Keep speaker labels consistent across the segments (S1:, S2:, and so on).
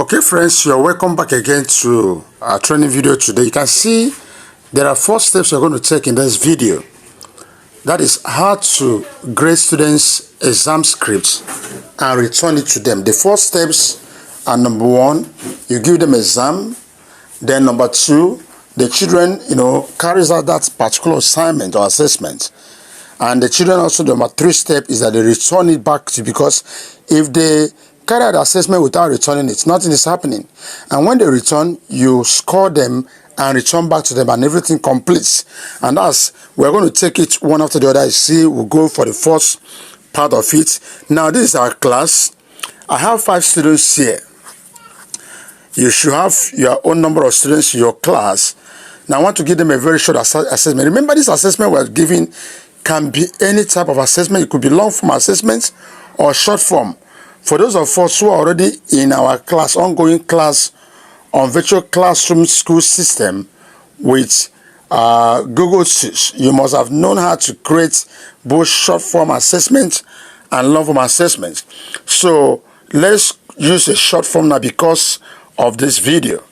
S1: Okay friends, you're welcome back again to our training video today. You can see there are 4 steps you're going to take in this video. That is how to grade students' exam scripts and return it to them. The 4 steps are: number 1, you give them exam. Then number 2, the children, carries out that particular assignment or assessment. And the children also, the number 3 step is that they return it back to you, because if they carry out the assessment without returning it, nothing is happening. And when they return, you score them and return back to them, and everything completes. And that's, we're going to take it one after the other. You see, we'll go for the first part of it. Now, this is our class. I have 5 students here. You should have your own number of students in your class. Now, I want to give them a very short assessment. Remember, this assessment we're giving can be any type of assessment. It could be long form assessment or short form. For those of us who are already in our class, ongoing class on virtual classroom school system with Google Sheets, you must have known how to create both short form assessment and long form assessment. So let's use a short form now because of this video.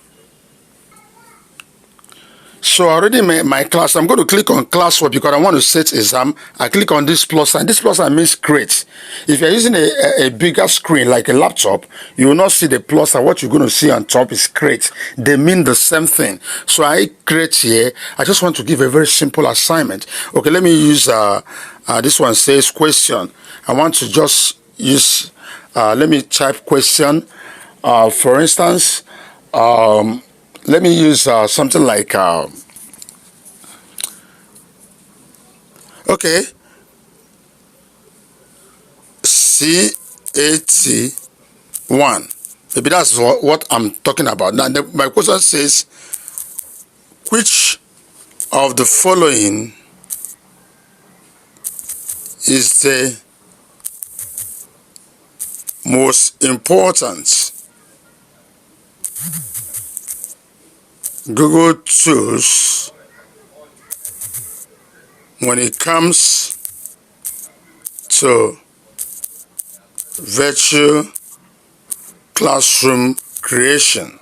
S1: So already in my class, I'm going to click on classwork because I want to set exam. I click on this plus sign. This plus sign means create. If you're using a bigger screen like a laptop, you will not see the plus sign. What you're going to see on top is create. They mean the same thing. So I create here. I just want to give a very simple assignment. Okay, let me use this one says question. I want to just use, let me type question. For instance, let me use something like, okay, CAT1. Maybe that's what I'm talking about. Now, my question says, which of the following is the most important Google tools when it comes to virtual classroom creation?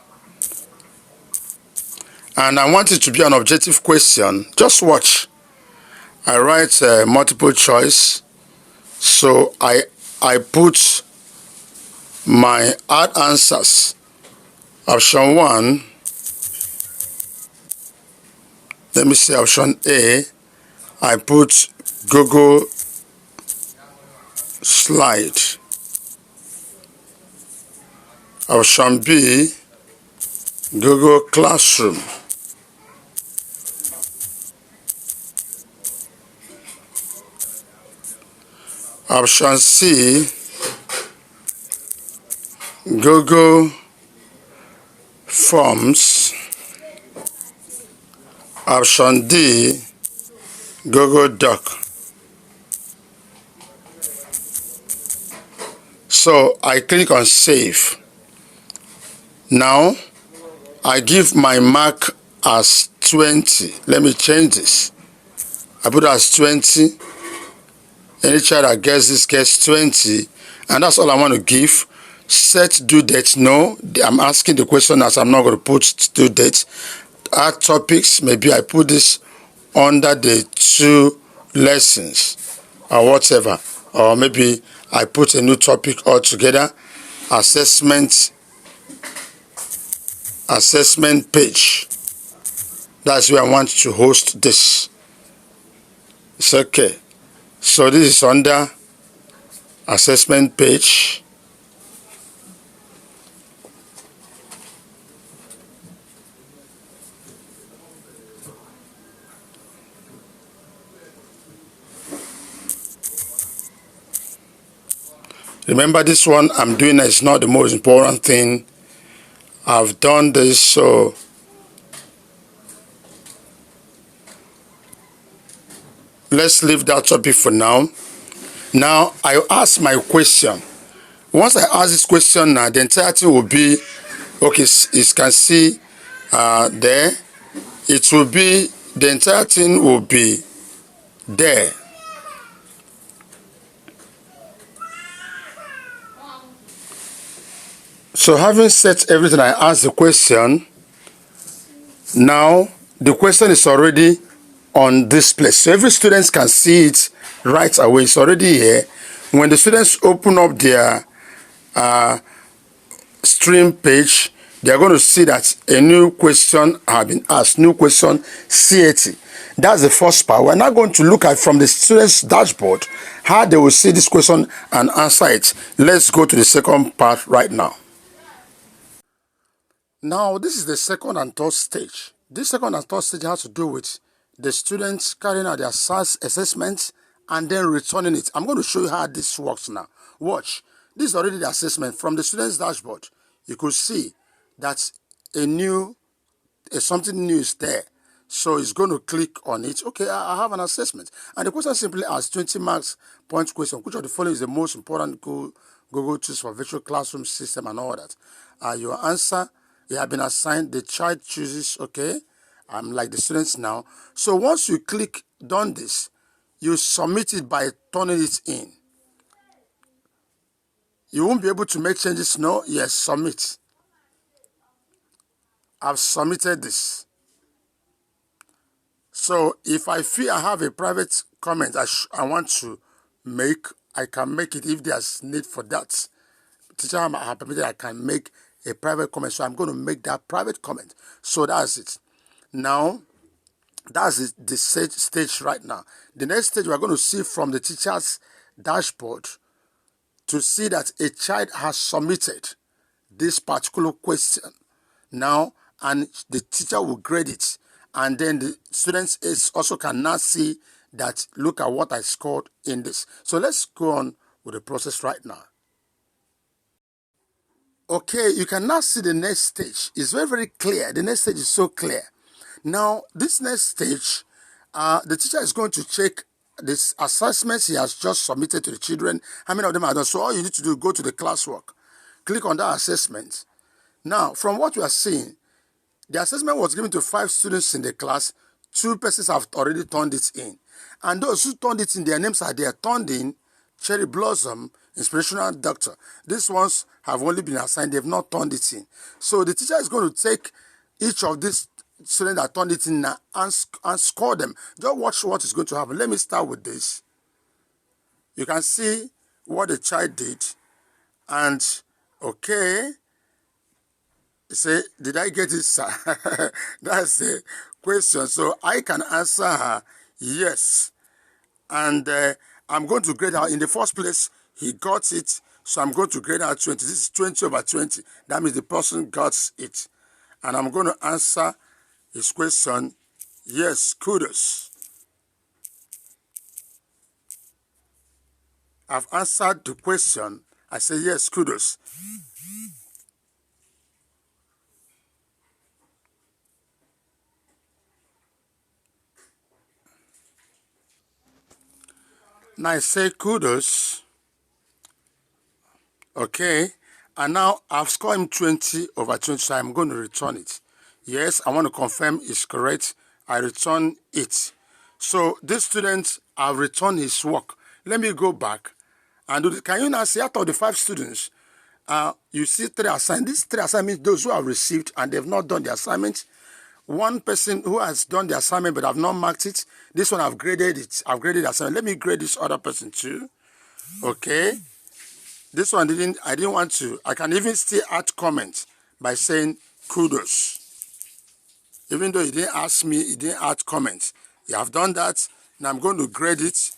S1: And I want it to be an objective question. Just watch. I write multiple choice. So I put my hard answers. Option 1. Let me say option A. I put Google Slide. Option B, Google Classroom. Option C, Google Forms. Option D, Google Doc. So I click on save. Now I give my mark as 20. Let me change this. I put it as 20. Any child that gets this gets 20. And that's all I want to give. Set due date. No, I'm asking the question as I'm not going to put due date. Add topics. Maybe I put this under the 2 lessons or whatever. Or maybe I put a new topic altogether. Assessment page. That's where I want to host this. It's okay. So this is under assessment page. Remember, this one I'm doing is not the most important thing. I've done this, so let's leave that topic for now. Now I ask my question. Once I ask this question, now the entirety will be, okay, you can see there, it will be, the entire thing will be there. So having set everything, I asked the question. Now the question is already on display, so every student can see it right away. It's already here. When the students open up their stream page, they are going to see that a new question has been asked. New question C80. That's the first part. We're now going to look at from the students' dashboard how they will see this question and answer it. Let's go to the second part right now. Now, this is the second and third stage. This second and third stage has to do with the students carrying out their SAS assessments and then returning it. I'm going to show you how this works now. Watch. This is already the assessment from the students' dashboard. You could see that something new is there. So it's going to click on it. Okay, I have an assessment. And the question simply asks 20 marks point question. Which of the following is the most important Google choose for virtual classroom system and all that? Your answer, you have been assigned. The child chooses, okay. I'm like the students now. So once you click done this, you submit it by turning it in. You won't be able to make changes. No? Yes, submit. I've submitted this. So if I feel I have a private comment I want to make, I can make it if there's need for that. Teacher have permitted, I can make a private comment. So I'm going to make that private comment. So that's it. Now, that's the stage right now. The next stage we're going to see from the teacher's dashboard to see that a child has submitted this particular question now, and the teacher will grade it. And then the students also can now see that, look at what I scored in this. So let's go on with the process right now. Okay, you can now see the next stage. It's very, very clear. The next stage is so clear. Now, this next stage, the teacher is going to check this assessments he has just submitted to the children. How many of them are done? So all you need to do is go to the classwork. Click on that assessment. Now, from what we are seeing, the assessment was given to 5 students in the class. 2 persons have already turned it in. And those who turned it in, their names are there. Turned in, Cherry Blossom, Inspirational Doctor. These ones have only been assigned. They have not turned it in. So the teacher is going to take each of these students that turned it in now and score them. Just watch what is going to happen. Let me start with this. You can see what the child did. And, okay. Say, did I get it, sir? That's the question. So I can answer her yes. And I'm going to grade her. In the first place, he got it. So I'm going to grade her 20. This is 20 over 20. That means the person got it. And I'm going to answer his question, yes, kudos. I've answered the question. I say, yes, kudos. Now I say kudos. Okay. And now I've scored him 20 over 20, so I'm going to return it. Yes, I want to confirm it's correct. I return it. So this student, I've returned his work. Let me go back and do this. Can you now see out of the 5 students, you see 3 assignments. These 3 assignments, those who have received and they've not done the assignment. 1 person who has done the assignment but have not marked it. This one I've graded it. I've graded the assignment. Let me grade this other person too. Okay. This one I didn't want to. I can even still add comment by saying kudos. Even though he didn't ask me, he didn't add comment. You have done that. Now I'm going to grade it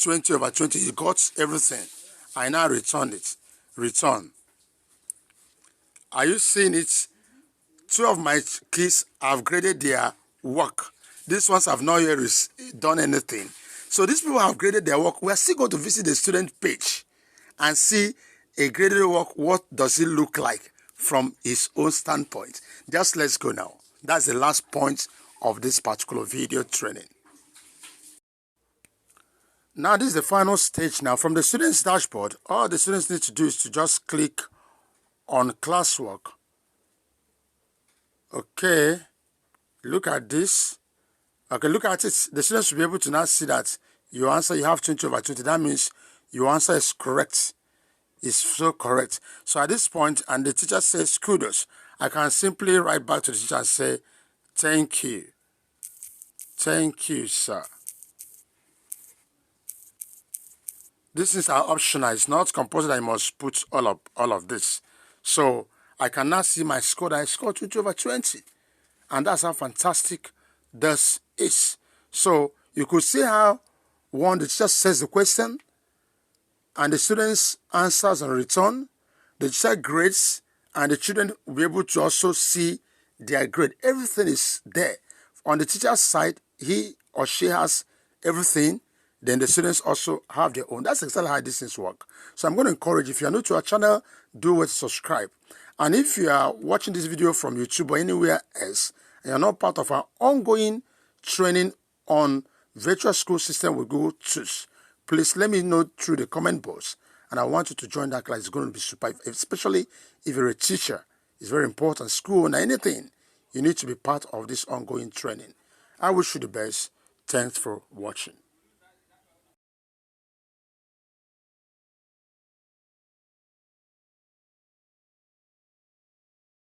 S1: 20 over 20. He got everything. I now return it. Return. Are you seeing it? 2 of my kids have graded their work. These ones have not yet done anything. So these people have graded their work. We are still going to visit the student page and see a graded work. What does it look like from his own standpoint? Just let's go now. That's the last point of this particular video training. Now this is the final stage now. From the student's dashboard, all the students need to do is to just click on classwork. Okay, look at this. Okay, look at it. The students will be able to now see that your answer, you have 20 over 20. That means your answer is correct. is so correct. So at this point, and the teacher says kudos, I can simply write back to the teacher and say, thank you. Thank you, sir. This is our optional. It's not compulsory that I must put all of this. So I can now see my score that I scored 20/20. And that's how fantastic this is. So you could see how the teacher says the question and the students answers and return. The teacher grades and the children will be able to also see their grade. Everything is there. On the teacher's side, he or she has everything. Then the students also have their own. That's exactly how these things work. So I'm going to encourage, if you're new to our channel, do it, subscribe. And if you are watching this video from YouTube or anywhere else, and you're not part of our ongoing training on virtual school system with Google Tools, please let me know through the comment box. And I want you to join that class. It's going to be super, especially if you're a teacher. It's very important. School and anything, you need to be part of this ongoing training. I wish you the best. Thanks for watching.